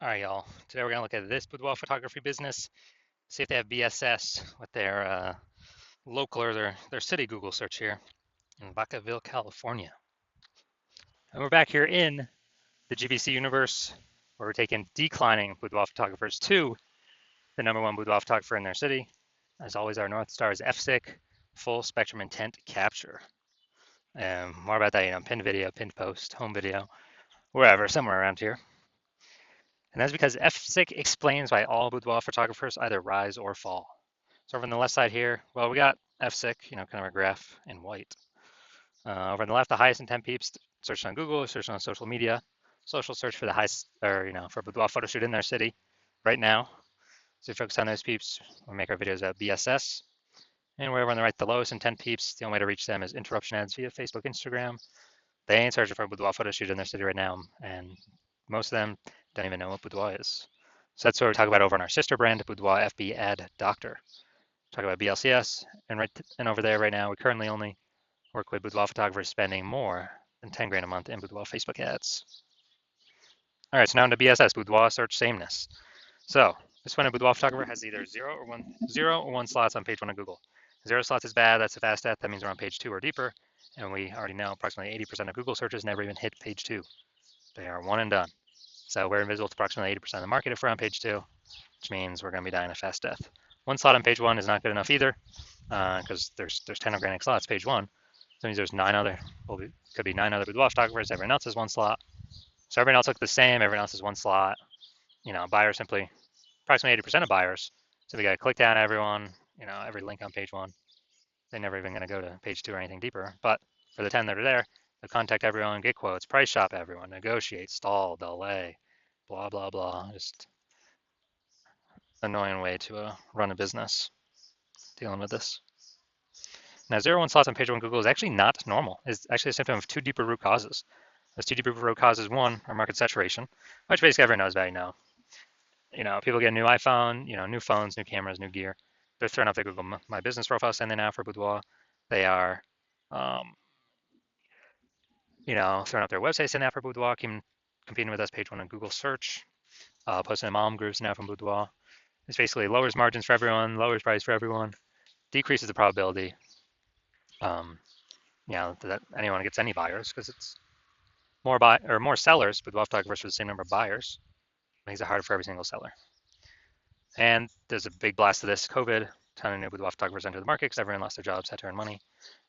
All right, y'all. Today we're gonna look at this boudoir photography business, see if they have BSS with their local or their city Google search here in Vacaville, California. And we're back here in the GBC universe where we're taking declining boudoir photographers to the #1 boudoir photographer in their city. As always, our North Star is FSIC, full spectrum intent capture. And more about that, pinned video, pinned post, home video, wherever, somewhere around here. And that's because FSIC explains why all boudoir photographers either rise or fall. So over on the left side here, well, we got FSIC, kind of a graph in white. Over on the left, the highest intent peeps searched on Google, searched on social media, social search for the highest, or for a boudoir photo shoot in their city right now. So we focus on those peeps. We make our videos about BSS. And wherever on the right, the lowest intent peeps, the only way to reach them is interruption ads via Facebook, Instagram. They ain't searching for a boudoir photo shoot in their city right now, and most of them don't even know what boudoir is. So that's what we talk about over on our sister brand, Boudoir FB Ad Doctor. Talk about BLCS, and over there right now, we currently only work with boudoir photographers spending more than 10 grand a month in boudoir Facebook ads. All right, so now into BSS, boudoir search sameness. So this one, a boudoir photographer has either zero or one slots on page 1 of Google. 0 slots is bad, that's a fast death, that means we're on page 2 or deeper, and we already know approximately 80% of Google searches never even hit page 2. They are one and done. So we're invisible to approximately 80% of the market if we're on page 2, which means we're going to be dying a fast death. One slot on page 1 is not good enough either, because there's 10 organic slots page 1. So that means there's could be 9 other boudoir photographers. Everyone else has 1 slot. So everyone else looks the same. Everyone else has 1 slot. Buyers simply, approximately 80% of buyers. So we got to click down everyone, every link on page 1. They're never even going to go to page 2 or anything deeper. But for the 10 that are there, they'll contact everyone, get quotes, price shop everyone, negotiate, stall, delay, blah, blah, blah. Just annoying way to run a business dealing with this. Now, 0 1 slots on page 1 Google is actually not normal. It's actually a symptom of 2 deeper root causes. Those 2 deeper root causes, one, are market saturation, which basically everyone knows about people get a new iPhone, new phones, new cameras, new gear. They're throwing up their Google My Business profile saying they now for boudoir. They are, throwing up their website saying they for boudoir, competing with us page 1 on Google search, posting in mom groups now from boudoir. This basically lowers margins for everyone, lowers price for everyone, decreases the probability that anyone gets any buyers, because it's more sellers, but we'll have to talk for the same number of buyers. Makes it harder for every single seller. And there's a big blast of this COVID. Ton of new boudoir photographers enter the market because everyone lost their jobs, had to earn money.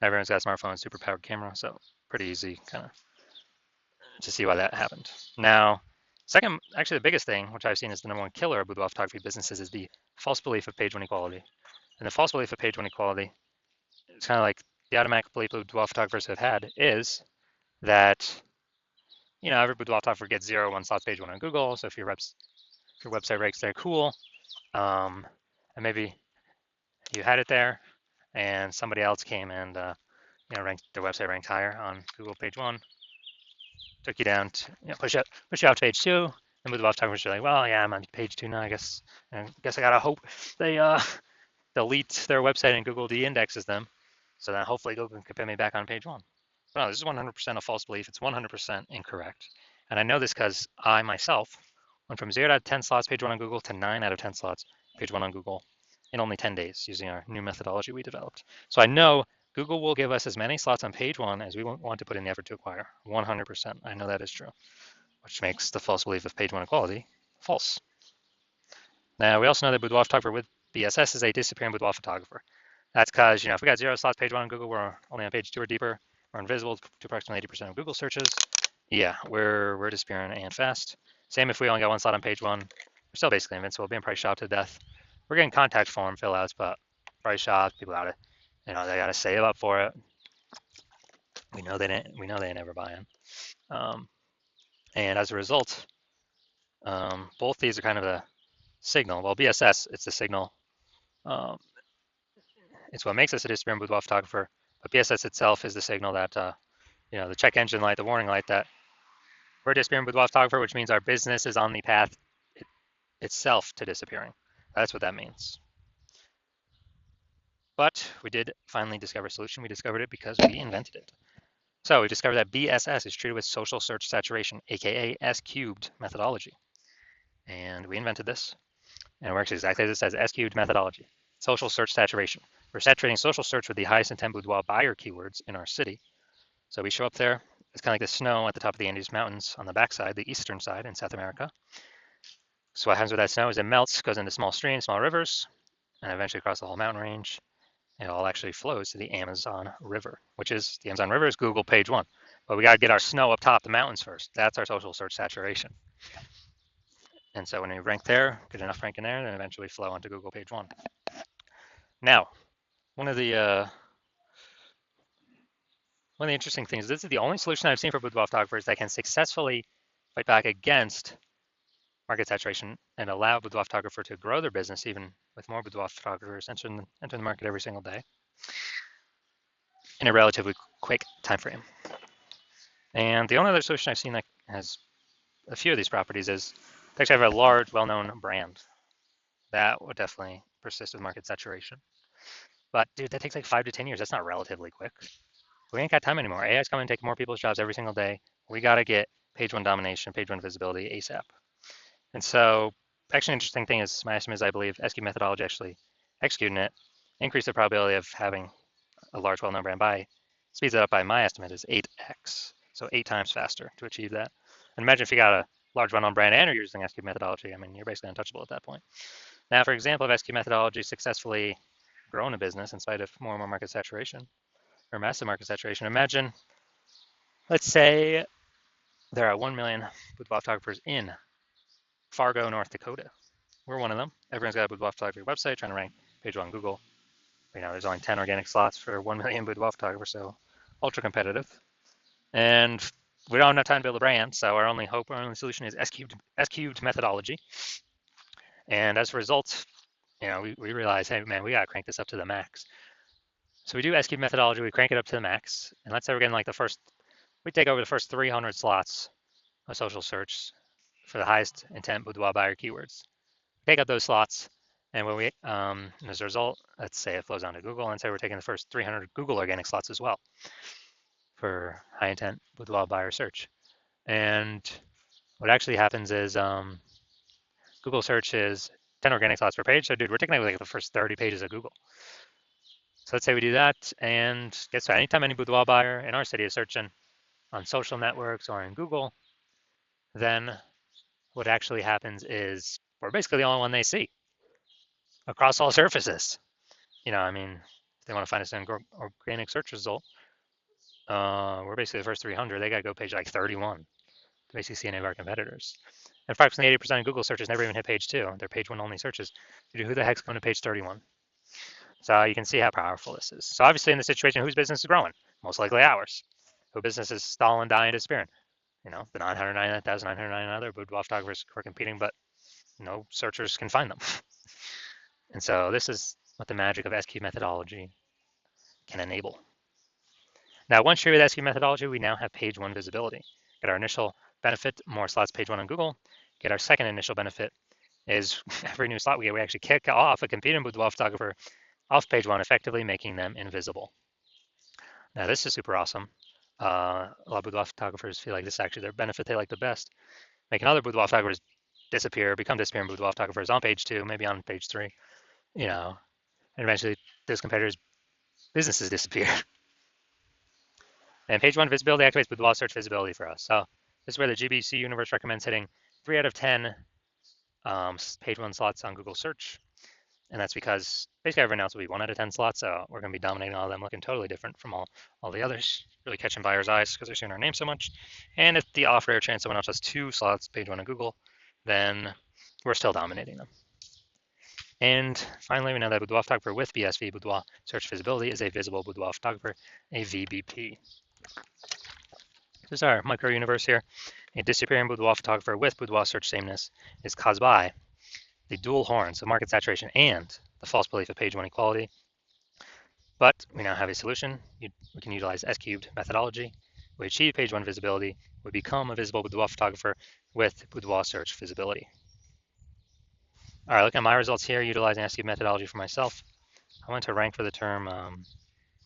Everyone's got a smartphone, super powered camera, so pretty easy kind of to see why that happened. Now, second, actually the biggest thing, which I've seen is the #1 killer of boudoir photography businesses, is the false belief of page 1 equality. And the false belief of page 1 equality, it's kind of like the automatic belief boudoir photographers have had is that every boudoir photographer gets 0 1 slots page 1 on Google. So if your website ranks there, cool. And maybe you had it there, and somebody else came and ranked their website ranked higher on Google page 1, took you down to push you out to page 2. And boudoir photographers are like, well, yeah, I'm on page 2 now. I guess I gotta hope they delete their website and Google de-indexes them, so then hopefully Google can put me back on page 1. But no, this is 100% a false belief. It's 100% incorrect. And I know this because I myself went from 0 out of 10 slots page 1 on Google to 9 out of 10 slots page 1 on Google in only 10 days using our new methodology we developed. So I know Google will give us as many slots on page 1 as we want to put in the effort to acquire. 100%. I know that is true, which makes the false belief of page 1 equality false. Now, we also know that boudoir photographer with BSS is a disappearing boudoir photographer. That's because, if we got 0 slots page 1 on Google, we're only on page 2 or deeper, we're invisible to approximately 80% of Google searches. Yeah, we're disappearing and fast. Same if we only got 1 slot on page 1, we're still basically invincible, being price shopped to death. We're getting contact form fill outs, but price shopped, people gotta, they gotta save up for it. We know they ain't never buying. And as a result, both these are kind of a signal. Well, BSS, it's the signal. It's what makes us a disappearing boudoir photographer, but BSS itself is the signal that, the check engine light, the warning light that we're a disappearing boudoir photographer, which means our business is on the path itself to disappearing. That's what that means. But we did finally discover a solution. We discovered it because we invented it. So we discovered that BSS is treated with social search saturation, aka S cubed methodology. and we invented this, and it works exactly as it says, S-cubed methodology. Social search saturation. We're saturating social search with the highest intent boudoir buyer keywords in our city. So we show up there, it's kind of like the snow at the top of the Andes Mountains on the backside, the eastern side in South America. So what happens with that snow is it melts, goes into small streams, small rivers, and eventually across the whole mountain range. It all actually flows to the Amazon River, which is the Amazon River is Google page one. But we got to get our snow up top the mountains first. That's our social search saturation. And so when we rank there, get enough ranking there, then eventually flow onto Google page one. Now, one of the interesting things, this is the only solution I've seen for boudoir photographers that can successfully fight back against market saturation and allow boudoir photographer to grow their business even with more boudoir photographers entering the market every single day in a relatively quick time frame. And the only other solution I've seen that has a few of these properties is to actually have a large, well-known brand. That would definitely persist with market saturation. But dude, that takes like 5 to 10 years. That's not relatively quick. We ain't got time anymore. AI's coming to take more people's jobs every single day. We got to get page one domination, page one visibility ASAP. And so, actually, an interesting thing is my estimate is I believe SQ methodology actually executing it increase the probability of having a large, well-known brand by speeds it up by my estimate is 8x, so 8 times faster to achieve that. And imagine if you got a large, well-known brand and you're using SQ methodology. I mean, you're basically untouchable at that point. Now, for example, if SQ methodology successfully grown a business in spite of more and more market saturation or massive market saturation, imagine, let's say there are 1 million boudoir photographers in Fargo, North Dakota. We're one of them. Everyone's got a boudoir photography website trying to rank page one on Google. You know, there's only 10 organic slots for 1 million boudoir photographers, so ultra competitive. And we don't have enough time to build a brand, so our only hope, our only solution is S-cubed methodology. And as a result, you know, we realize, hey, man, we got to crank this up to the max. So we do S-cubed methodology, we crank it up to the max. And let's say we're getting like we take over the first 300 slots of social search for the highest intent boudoir buyer keywords. Take up those slots, and when we, as a result, let's say it flows onto Google, and say we're taking the first 300 Google organic slots as well for high intent boudoir buyer search. And what actually happens is Google search is 10 organic slots per page. So dude, we're taking like the first 30 pages of Google. So let's say we do that, and guess what? Anytime any boudoir buyer in our city is searching on social networks or in Google, then what actually happens is we're basically the only one they see across all surfaces. You know, I mean, if they want to find us an organic search result, we're basically the first 300. They got to go page like 31 to basically see any of our competitors. And approximately 80% of Google searches never even hit page 2. They're page 1 only searches. Dude, who the heck's going to page 31? So you can see how powerful this is. So obviously in this situation, whose business is growing? Most likely ours. Whose business is stalling, dying, disappearing? You know, the 999,999 other boudoir photographers who are competing, but no searchers can find them. And so this is what the magic of SQ methodology can enable. Now, once you're with SQ methodology, we now have page one visibility. Get our initial benefit, more slots page one on Google. Get our second initial benefit is every new slot we get, we actually kick off a competing boudoir photographer off page one, effectively making them invisible. Now, this is super awesome. A lot of boudoir photographers feel like this is actually their benefit they like the best. Making other boudoir photographers become disappearing boudoir photographers on page 2, maybe on page 3, you know, and eventually those competitors' businesses disappear. And page one visibility activates boudoir search visibility for us. So this is where the GBC universe recommends hitting 3 out of 10 page one slots on Google search. And that's because basically everyone else will be 1 out of 10 slots. So we're going to be dominating all of them, looking totally different from all the others, really catching buyers' eyes because they're seeing our name so much. And if the off rare chance someone else has 2 slots, page 1 on Google, then we're still dominating them. And finally, we know that boudoir photographer with BSV, boudoir search visibility, is a visible boudoir photographer, a VBP. This is our micro universe here. A disappearing boudoir photographer with boudoir search sameness is caused by the dual horns of market saturation and the false belief of page one equality. But we now have a solution. We can utilize S-cubed methodology. We achieve page one visibility. We become a visible boudoir photographer with boudoir search visibility. All right, look at my results here utilizing S-cubed methodology for myself. I went to rank for the term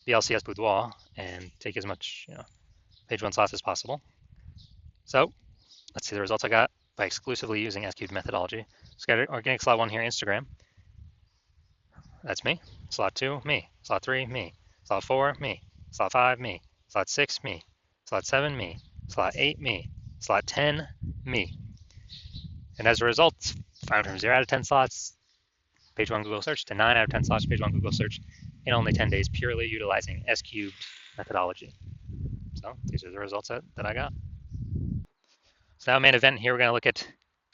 BLCS boudoir and take as much page one slots as possible. So let's see the results I got. by exclusively using SQ methodology. Let's get organic slot 1 here, Instagram. That's me. Slot 2, me. Slot 3, me. Slot 4, me. Slot 5, me. Slot 6, me. Slot 7, me. Slot 8, me. Slot 10, me. And as a result, 5 from 0 out of 10 slots, page 1 Google search, to 9 out of 10 slots, page 1 Google search in only 10 days, purely utilizing S cubed methodology. So these are the results that I got. So now main event here, we're going to look at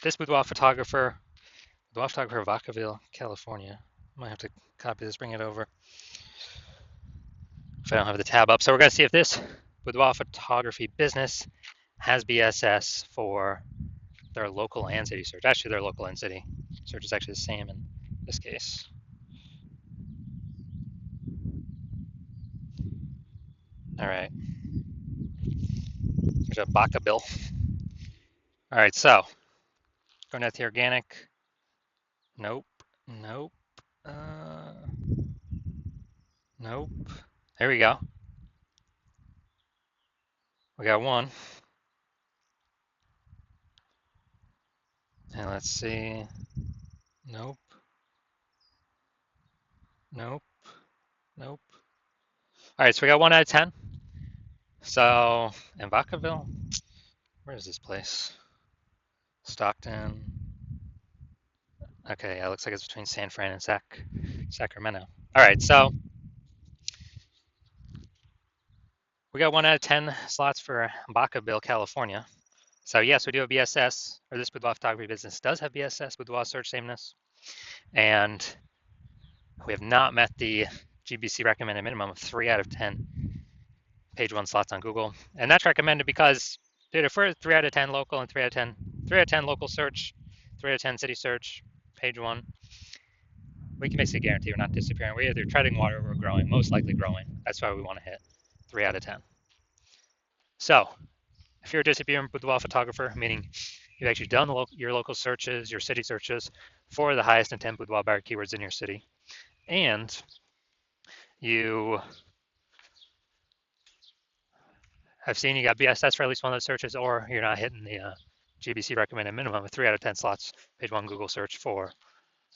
this boudoir photographer Vacaville, California. I might have to copy this, bring it over if I don't have the tab up. So we're going to see if this boudoir photography business has BSS for their local and city search. Actually, their local and city search is actually the same in this case. All right. There's a Vacaville. All right, so going at the organic. Nope. Nope. Nope. There we go. We got one. And let's see. Nope. Nope. Nope. All right, so we got 1 out of 10. So, in Vacaville, where is this place? Stockton. Okay, yeah, it looks like it's between San Fran and Sacramento. All right, so we got 1 out of 10 slots for Vacaville, California. So yes, we do have BSS, or this boudoir photography business does have BSS, boudoir search sameness, and we have not met the GBC recommended minimum of 3 out of 10 page 1 slots on Google, and that's recommended because, dude, if we're 3 out of 10 local and 3 out of 10 local search, 3 out of 10 city search, page 1, we can basically guarantee we're not disappearing. We're either treading water or we're growing, most likely growing. That's why we want to hit 3 out of 10. So if you're a disappearing boudoir photographer, meaning you've actually done your local searches, your city searches for the highest intent boudoir buyer keywords in your city, and you have seen you got BSS for at least one of those searches, or you're not hitting the GBC recommended minimum of 3 out of 10 slots, page 1 Google search for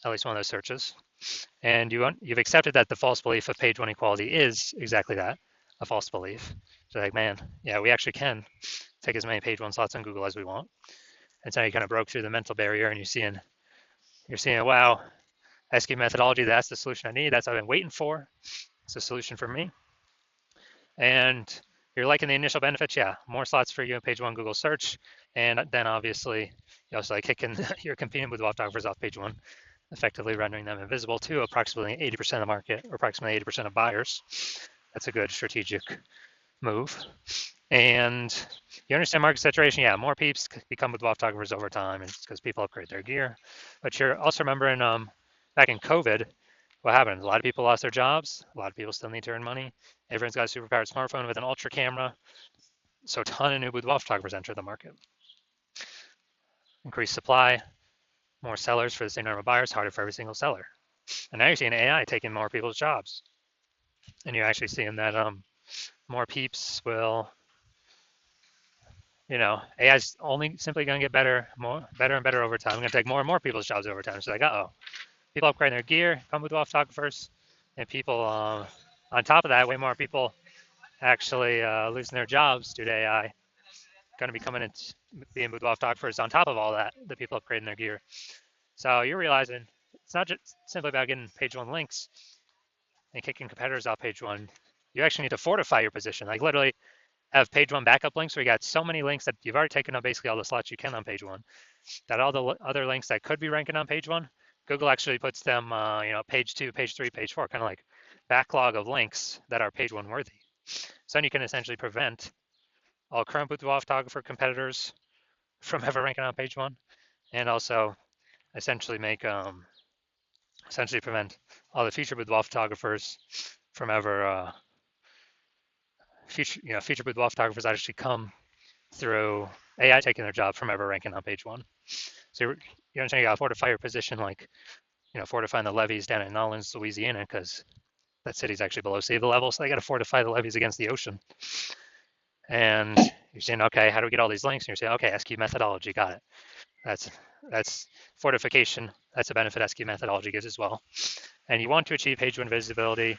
at least one of those searches, and you've accepted that the false belief of page 1 equality is exactly that, a false belief. So like, man, yeah, we actually can take as many page 1 slots on Google as we want. And so you kind of broke through the mental barrier, and you're seeing, wow, SQ methodology, that's the solution I need. That's what I've been waiting for. It's a solution for me. And you're liking the initial benefits, yeah, more slots for you in page 1 Google search. And then obviously you also like kicking your competing boudoir photographers off page 1, effectively rendering them invisible to approximately 80% of the market, or approximately 80% of buyers. That's a good strategic move. And you understand market saturation, yeah, more peeps become boudoir photographers over time. It's because people upgrade their gear. But you're also remembering back in COVID, what happened? A lot of people lost their jobs. A lot of people still need to earn money. Everyone's got a superpowered smartphone with an ultra camera. So a ton of new boudoir photographers enter the market. Increased supply, more sellers for the same number of buyers, harder for every single seller. And now you're seeing AI taking more people's jobs. And you're actually seeing that more peeps will, AI's only simply going to get better and better over time. We're going to take more and more people's jobs over time. So like, people upgrading their gear, come boudoir photographers, and people on top of that, way more people actually losing their jobs due to AI. Going to be coming and being boudoir photographers on top of all that, the people upgrading their gear. So you're realizing it's not just simply about getting page 1 links and kicking competitors off page 1. You actually need to fortify your position. Like literally have page 1 backup links where you got so many links that you've already taken up basically all the slots you can on page 1, that all the other links that could be ranking on page 1, Google actually puts them, page 2, page 3, page 4, kind of like backlog of links that are page 1 worthy. So then you can essentially prevent all current boudoir photographer competitors from ever ranking on page 1, and also essentially prevent all the future boudoir photographers from ever future boudoir photographers actually come through AI taking their job from ever ranking on page 1. So you understand you got to fortify your position, like fortifying the levees down in New Orleans, Louisiana, because that city's actually below sea level, so they got to fortify the levees against the ocean. And you're saying, okay, how do we get all these links? And you're saying, okay, SQ methodology, got it. That's that's fortification. That's a benefit SQ methodology gives as well. And you want to achieve page one visibility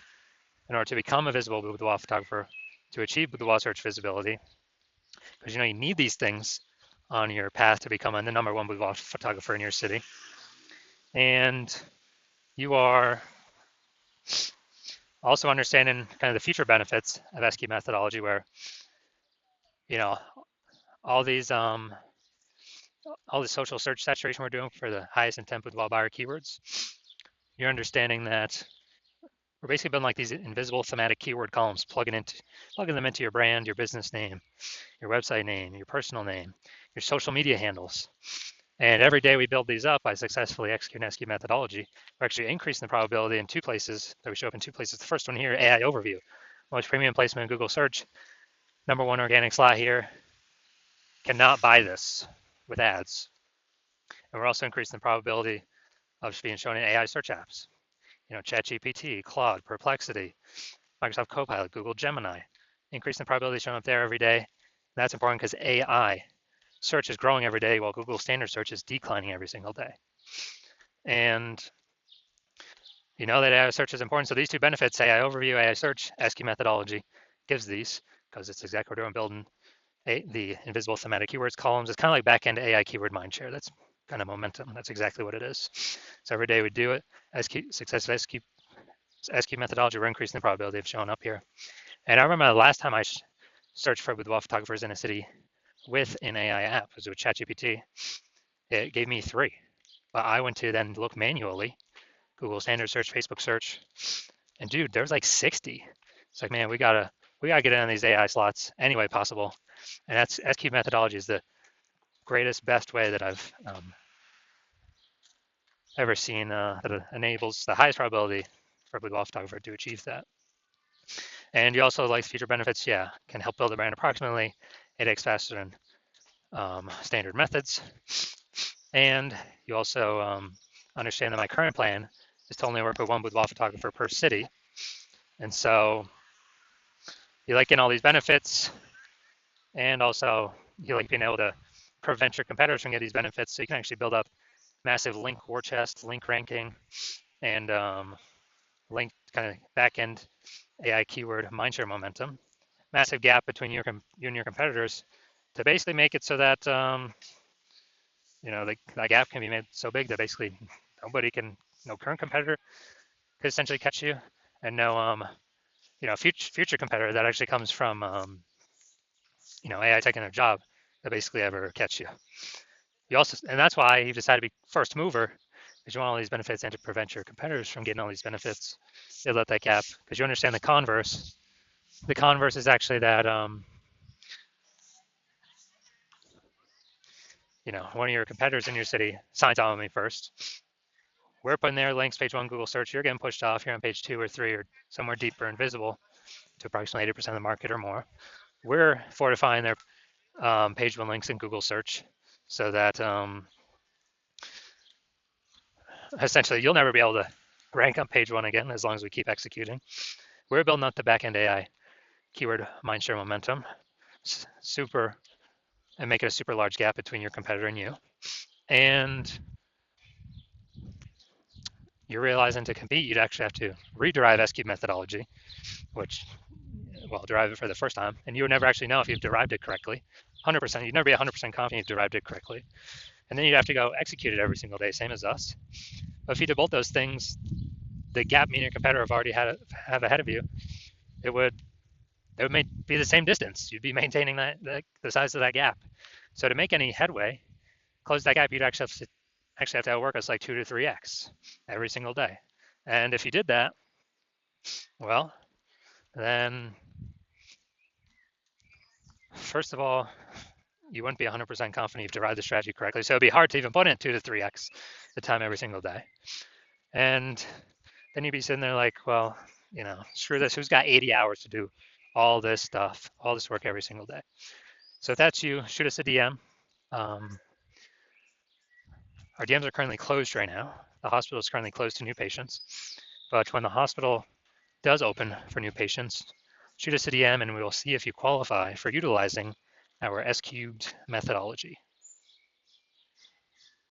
in order to become a visible boudoir photographer, to achieve boudoir search visibility, because you need these things on your path to becoming the #1 boudoir photographer in your city. And you are also understanding kind of the future benefits of SQ methodology, where you know all these all the social search saturation we're doing for the highest intent boudoir buyer keywords. You're understanding that we're basically building like these invisible thematic keyword columns, plugging them into your brand, your business name, your website name, your personal name, your social media handles. And every day we build these up by successfully executing SQ methodology. We're actually increasing the probability in 2 places, that we show up in 2 places. The first one here, AI overview. Most premium placement in Google search. #1 organic slot here. Cannot buy this with ads. And we're also increasing the probability of being shown in AI search apps. ChatGPT, Claude, Perplexity, Microsoft Copilot, Google Gemini. Increasing the probability of showing up there every day. And that's important because AI search is growing every day while Google standard search is declining every single day. And you know that AI search is important. So these 2 benefits, AI overview, AI search, SQ methodology gives these, because it's exactly what we're doing, building the invisible thematic keywords columns. It's kind of like back-end AI keyword mindshare. That's kind of momentum. That's exactly what it is. So every day we do it. Success of SQ methodology, we're increasing the probability of showing up here. And I remember the last time I searched for boudoir photographers in a city with an AI app, it was with ChatGPT. It gave me 3, but I went to then look manually, Google standard search, Facebook search, and dude, there's like 60. It's like, man, we gotta get in on these AI slots any way possible. And that's SQ methodology is the greatest, best way that I've ever seen that enables the highest probability for a boudoir photographer to achieve that. And you also like feature benefits, yeah, can help build a brand approximately 8x faster than standard methods. And you also understand that my current plan is to only work with 1 boudoir photographer per city. And so you like getting all these benefits, and also you like being able to prevent your competitors from getting these benefits, so you can actually build up massive link war chest, link ranking, and link kind of back-end AI keyword mindshare momentum. Massive gap between you and your competitors to basically make it so that that gap can be made so big that basically no current competitor could essentially catch you, and no future competitor that actually comes from AI taking a job that basically ever catch you. And that's why you decided to be first mover, because you want all these benefits and to prevent your competitors from getting all these benefits. You let that gap, because you understand the converse. The converse is actually that one of your competitors in your city signs on with me first. We're putting their links, page 1 Google search. You're getting pushed off here on page 2 or 3 or somewhere deeper and visible to approximately 80% of the market or more. We're fortifying their page 1 links in Google search, so that essentially you'll never be able to rank on page 1 again as long as we keep executing. We're building up the back-end AI keyword mindshare momentum, and make it a super large gap between your competitor and you. And you're realizing to compete, you'd actually have to rederive SQ methodology, which, derive it for the first time, and you would never actually know if you've derived it correctly. 100%, you'd never be 100% confident you've derived it correctly. And then you'd have to go execute it every single day, same as us. But if you did both those things, the gap me and your competitor have already have ahead of you, it would be the same distance. You'd be maintaining the size of that gap. So to make any headway, close that gap, you'd actually have to outwork us like 2 to 3x every single day. And if you did that, well, then first of all, you wouldn't be 100% confident you've derived the strategy correctly. So it'd be hard to even put in 2 to 3x the time every single day. And then you'd be sitting there like, well, screw this. Who's got 80 hours to do all this stuff, all this work every single day? So if that's you, shoot us a DM. Our DMs are currently closed right now. The hospital is currently closed to new patients. But when the hospital does open for new patients, shoot us a DM and we will see if you qualify for utilizing our S-cubed methodology.